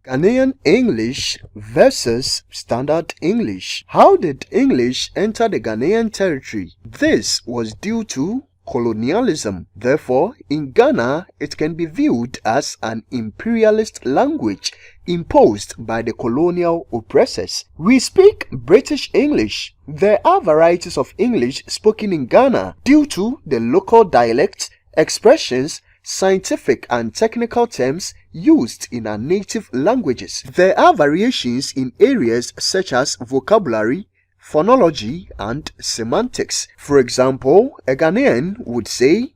Ghanaian English versus Standard English. How did English enter the Ghanaian territory? This was due to colonialism. Therefore, in Ghana, it can be viewed as an imperialist language imposed by the colonial oppressors. We speak British English. There are varieties of English spoken in Ghana due to the local dialects, expressions, scientific and technical terms used in our native languages. There are variations in areas such as vocabulary, phonology, and semantics. For example, a Ghanaian would say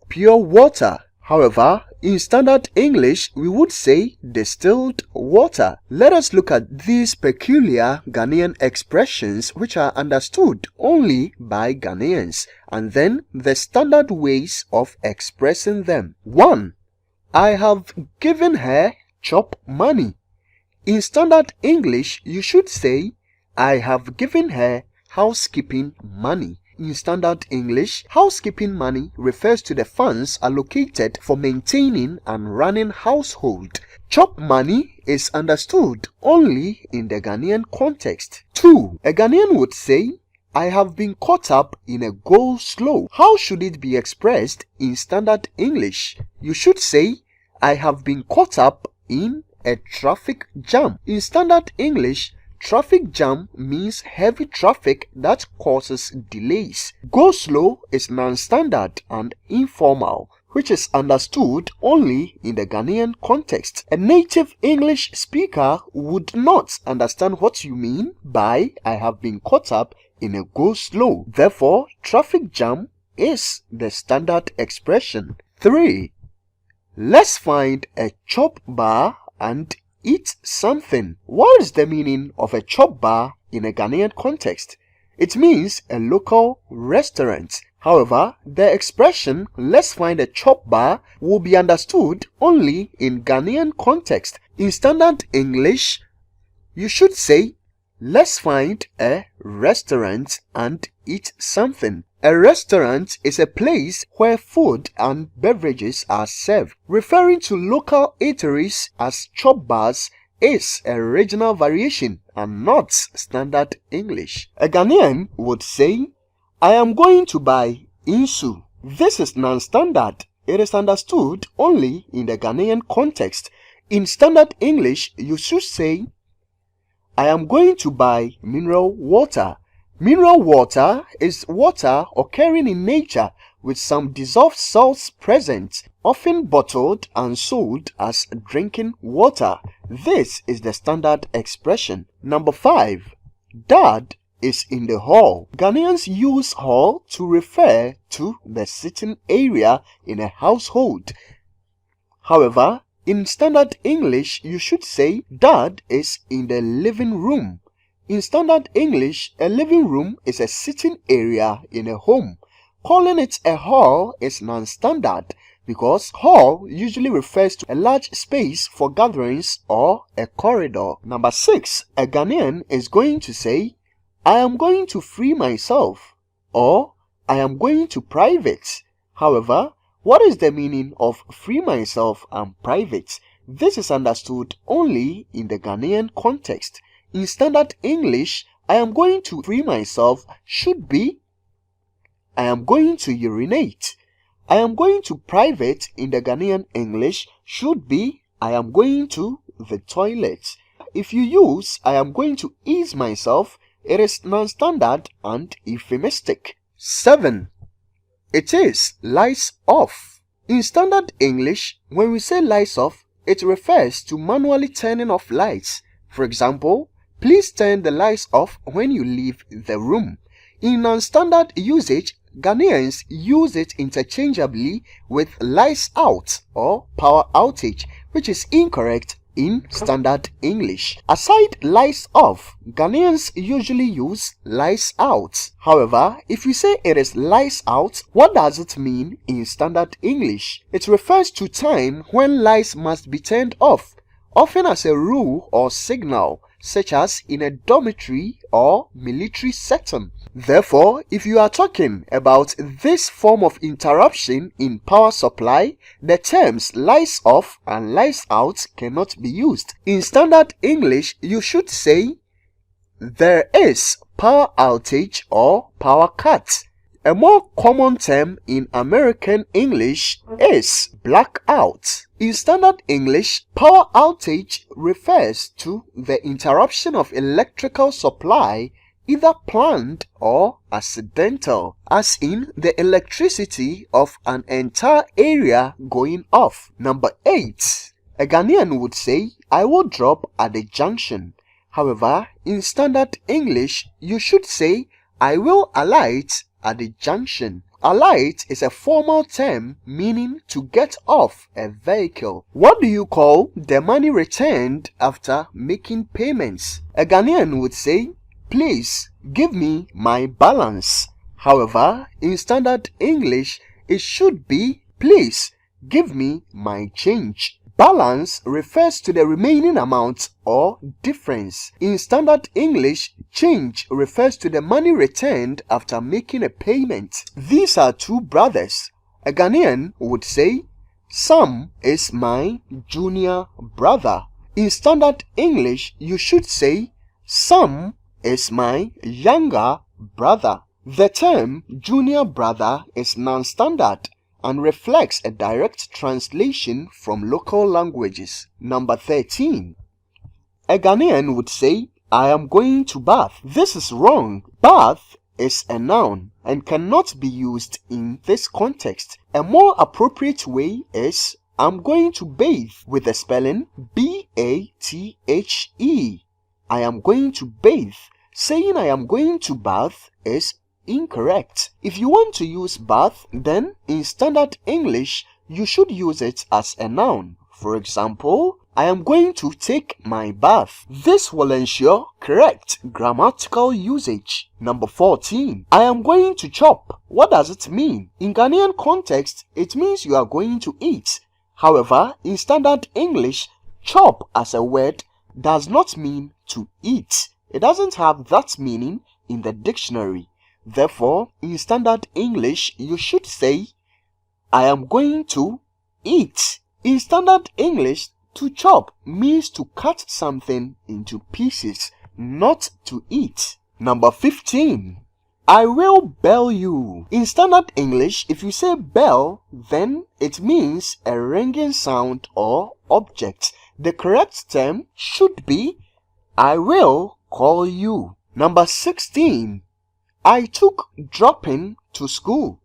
pure water. However, in Standard English, we would say distilled water. Let us look at these peculiar Ghanaian expressions which are understood only by Ghanaians, and then the standard ways of expressing them. 1. I have given her chop money. In Standard English, you should say I have given her housekeeping money. In Standard English, housekeeping money refers to the funds allocated for maintaining and running household. Chop money is understood only in the Ghanaian context. 2. A Ghanaian would say, I have been caught up in a go-slow. How should it be expressed in Standard English? You should say, I have been caught up in a traffic jam. In Standard English, traffic jam means heavy traffic that causes delays. Go slow is non-standard and informal, which is understood only in the Ghanaian context. A native English speaker would not understand what you mean by I have been caught up in a go slow. Therefore, traffic jam is the standard expression. 3. Let's find a chop bar and eat something. What is the meaning of a chop bar in a Ghanaian context? It means a local restaurant. However, the expression let's find a chop bar will be understood only in Ghanaian context. In Standard English, you should say let's find a restaurant and eat something. A restaurant is a place where food and beverages are served. Referring to local eateries as chop bars is a regional variation and not Standard English. A Ghanaian would say, I am going to buy insu. This is non-standard. It is understood only in the Ghanaian context. In Standard English, you should say, I am going to buy mineral water. Mineral water is water occurring in nature with some dissolved salts present, often bottled and sold as drinking water. This is the standard expression. Number 5. Dad is in the hall. Ghanaians use hall to refer to the sitting area in a household. However, in Standard English, you should say Dad is in the living room. In Standard English, a living room is a sitting area in a home. Calling it a hall is non-standard because hall usually refers to a large space for gatherings or a corridor. Number 6. A Ghanaian is going to say, I am going to free myself or I am going to private. However, what is the meaning of free myself and private? This is understood only in the Ghanaian context. In Standard English, I am going to free myself should be I am going to urinate. I am going to private in the Ghanaian English should be I am going to the toilet. If you use I am going to ease myself, it is non-standard and euphemistic. 7. It is lights off. In Standard English, when we say lights off, it refers to manually turning off lights. For example, please turn the lights off when you leave the room. In non-standard usage, Ghanaians use it interchangeably with lights out or power outage, which is incorrect in Standard English. Aside lights off, Ghanaians usually use lights out. However, if you say it is lights out, what does it mean in Standard English? It refers to time when lights must be turned off, often as a rule or signal, such as in a dormitory or military setting. Therefore, if you are talking about this form of interruption in power supply, the terms lights off and lights out cannot be used. In standard English, you should say there is power outage or power cut. A more common term in American English is blackout. In standard English, power outage refers to the interruption of electrical supply, either planned or accidental, as in the electricity of an entire area going off. Number 8. A Ghanaian would say, I will drop at the junction. However, in standard English, you should say, I will alight at the junction. Alight is a formal term meaning to get off a vehicle. What do you call the money returned after making payments? A Ghanaian would say, please give me my balance. However, in standard English, it should be, please give me my change. Balance refers to the remaining amount or difference. In standard English, change refers to the money returned after making a payment. These are two brothers. A Ghanaian would say, Sam is my junior brother. In standard English, you should say, Sam is my younger brother. The term junior brother is non-standard and reflects a direct translation from local languages. Number 13. A Ghanaian would say, I am going to bath. This is wrong. Bath is a noun and cannot be used in this context. A more appropriate way is, I'm going to bathe, with the spelling B-A-T-H-E. I am going to bathe. Saying I am going to bath is incorrect. If you want to use bath, then in standard English, you should use it as a noun. For example, I am going to take my bath. This will ensure correct grammatical usage. Number 14. I am going to chop. What does it mean? In Ghanaian context, it means you are going to eat. However, in standard English, chop as a word does not mean to eat. It doesn't have that meaning in the dictionary. Therefore, in standard English, you should say, I am going to eat. In standard English, to chop means to cut something into pieces, not to eat. Number 15. I will bell you. In standard English, if you say bell, then it means a ringing sound or object. The correct term should be, I will call you. Number 16. I took dropping to school.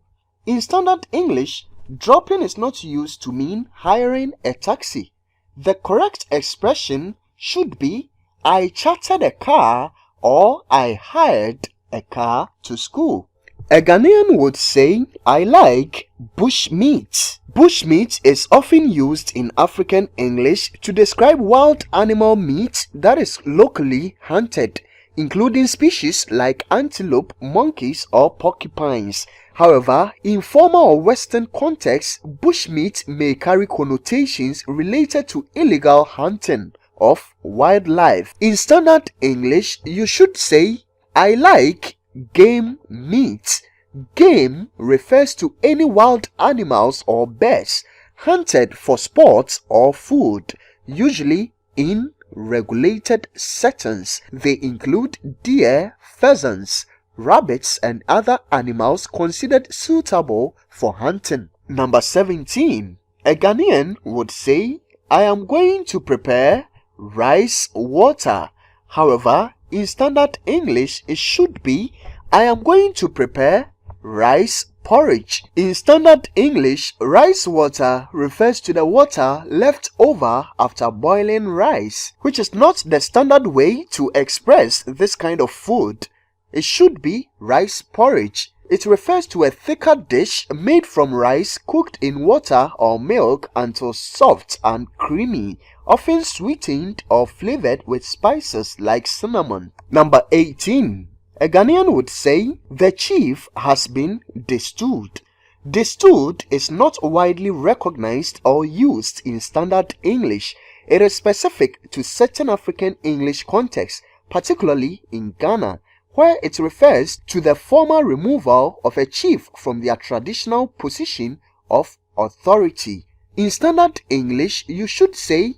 In standard English, dropping is not used to mean hiring a taxi. The correct expression should be, I chartered a car or I hired a car to school. A Ghanaian would say, I like bush meat. Bush meat is often used in African English to describe wild animal meat that is locally hunted, including species like antelope, monkeys, or porcupines. However, in formal or Western contexts, bushmeat may carry connotations related to illegal hunting of wildlife. In standard English, you should say, I like game meat. Game refers to any wild animals or birds hunted for sport or food, usually in regulated settings. They include deer, pheasants, rabbits, and other animals considered suitable for hunting. Number 17. A Ghanaian would say, I am going to prepare rice water. However, in standard English, it should be, I am going to prepare rice porridge. In standard English, rice water refers to the water left over after boiling rice, which is not the standard way to express this kind of food. It should be rice porridge. It refers to a thicker dish made from rice cooked in water or milk until soft and creamy, often sweetened or flavored with spices like cinnamon. Number 18. A Ghanaian would say, the chief has been destood. Destood is not widely recognized or used in standard English. It is specific to certain African English contexts, particularly in Ghana, where it refers to the formal removal of a chief from their traditional position of authority. In standard English, you should say,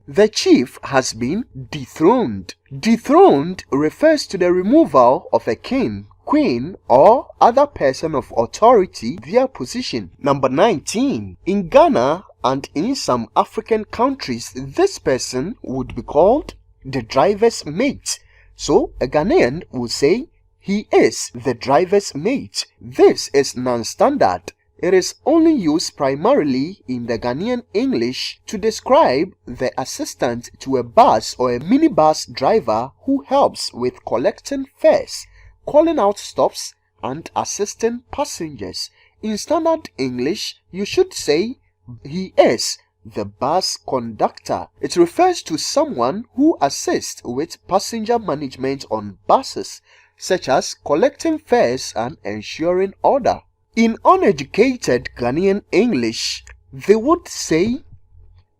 the chief has been dethroned. Dethroned refers to the removal of a king, queen, or other person of authority, their position. Number 19. In Ghana and in some African countries, this person would be called the driver's mate. So a Ghanaian would say, he is the driver's mate. This is non-standard. It is only used primarily in the Ghanaian English to describe the assistant to a bus or a minibus driver who helps with collecting fares, calling out stops, and assisting passengers. In standard English, you should say, he is the bus conductor. It refers to someone who assists with passenger management on buses, such as collecting fares and ensuring order. In uneducated Ghanaian English, they would say,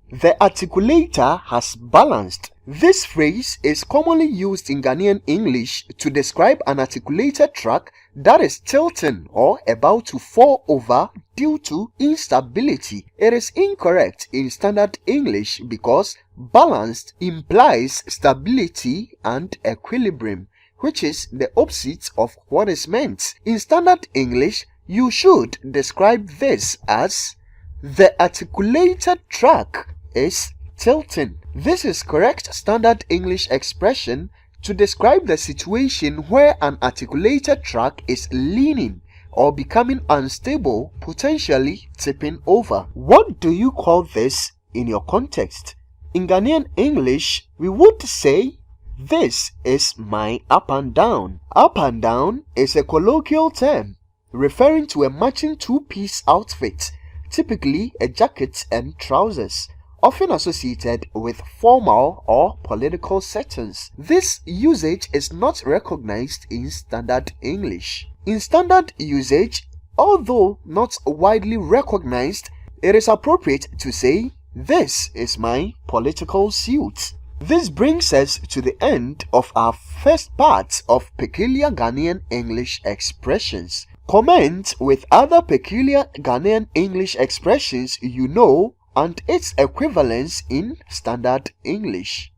the articulator has balanced. This phrase is commonly used in Ghanaian English to describe an articulated track that is tilting or about to fall over due to instability. It is incorrect in standard English because balanced implies stability and equilibrium, which is the opposite of what is meant. In standard English, you should describe this as, the articulated track is tilting. This is correct standard English expression to describe the situation where an articulated track is leaning or becoming unstable, potentially tipping over. What do you call this in your context? In Ghanaian English, we would say, this is my up and down. Up and down is a colloquial term referring to a matching two-piece outfit, typically a jacket and trousers, often associated with formal or political settings. This usage is not recognized in standard English. In standard usage, although not widely recognized, it is appropriate to say, this is my political suit. This brings us to the end of our first part of peculiar Ghanaian English expressions. Comment with other peculiar Ghanaian English expressions you know and its equivalents in standard English.